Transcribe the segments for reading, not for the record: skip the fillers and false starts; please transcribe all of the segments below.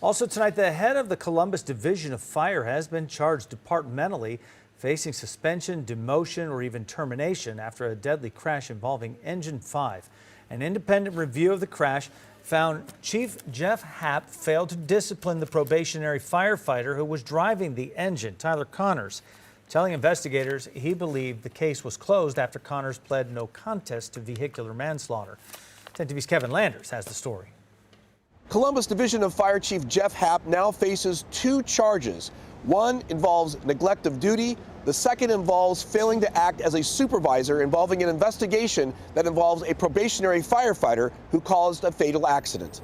Also tonight, the head of the Columbus Division of Fire has been charged departmentally, facing suspension, demotion, or even termination after a deadly crash involving Engine 5. An independent review of the crash found Chief Jeff Happ failed to discipline the probationary firefighter who was driving the engine, Tyler Connors, telling investigators he believed the case was closed after Connors pled no contest to vehicular manslaughter. 10 TV's Kevin Landers has the story. Columbus Division of Fire Chief Jeff Happ now faces 2 charges. One involves neglect of duty. The second involves failing to act as a supervisor, involving an investigation that involves a probationary firefighter who caused a fatal accident.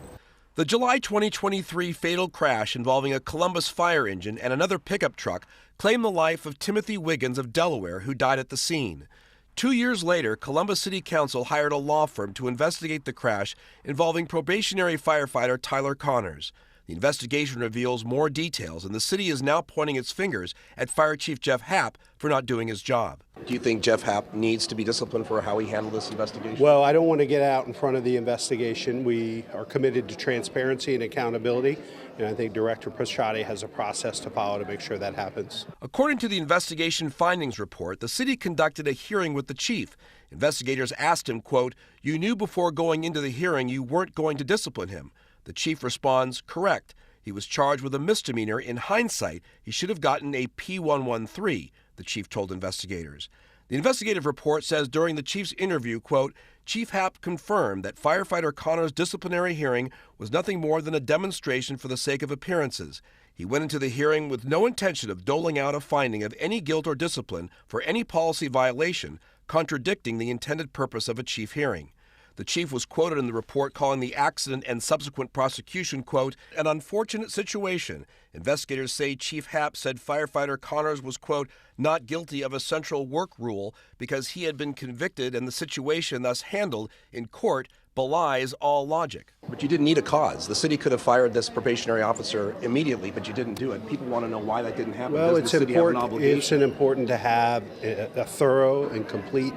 The July 2023 fatal crash involving a Columbus fire engine and another pickup truck claimed the life of Timothy Wiggins of Delaware, who died at the scene. 2 years later, Columbus City Council hired a law firm to investigate the crash involving probationary firefighter Tyler Connors. The investigation reveals more details, and the city is now pointing its fingers at Fire Chief Jeff Happ for not doing his job. Do you think Jeff Happ needs to be disciplined for how he handled this investigation? Well, I don't want to get out in front of the investigation. We are committed to transparency and accountability, and I think Director Prashade has a process to follow to make sure that happens. According to the investigation findings report, the city conducted a hearing with the chief. Investigators asked him, quote, "You knew before going into the hearing you weren't going to discipline him." The chief responds, "Correct. He was charged with a misdemeanor. In hindsight, he should have gotten a P113, the chief told investigators. The investigative report says during the chief's interview, quote, "Chief Happ confirmed that firefighter Connor's disciplinary hearing was nothing more than a demonstration for the sake of appearances. He went into the hearing with no intention of doling out a finding of any guilt or discipline for any policy violation, contradicting the intended purpose of a chief hearing." The chief was quoted in the report calling the accident and subsequent prosecution, quote, "an unfortunate situation." Investigators say Chief Happ said firefighter Connors was, quote, "not guilty of a central work rule because he had been convicted and the situation thus handled in court belies all logic." But you didn't need a cause. The city could have fired this probationary officer immediately, but you didn't do it. People want to know why that didn't happen. Well, Does the city have an obligation? It's important to have a thorough and complete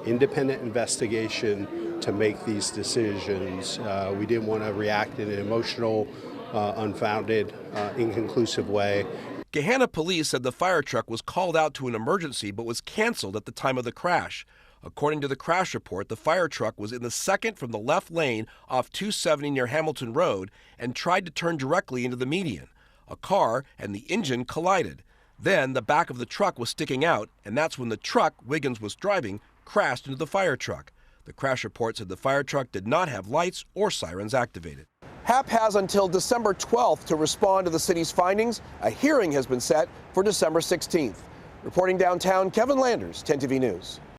independent investigation to make these decisions. We didn't want to react in an emotional, unfounded, inconclusive way. Gahanna police said the fire truck was called out to an emergency but was canceled at the time of the crash. According to the crash report, the fire truck was in the second from the left lane off 270 near Hamilton Road and tried to turn directly into the median. A car and the engine collided. Then the back of the truck was sticking out, and that's when the truck Wiggins was driving crashed into the fire truck. The crash report said the fire truck did not have lights or sirens activated. Happ has until December 12th to respond to the city's findings. A hearing has been set for December 16th. Reporting downtown, Kevin Landers, 10 TV News.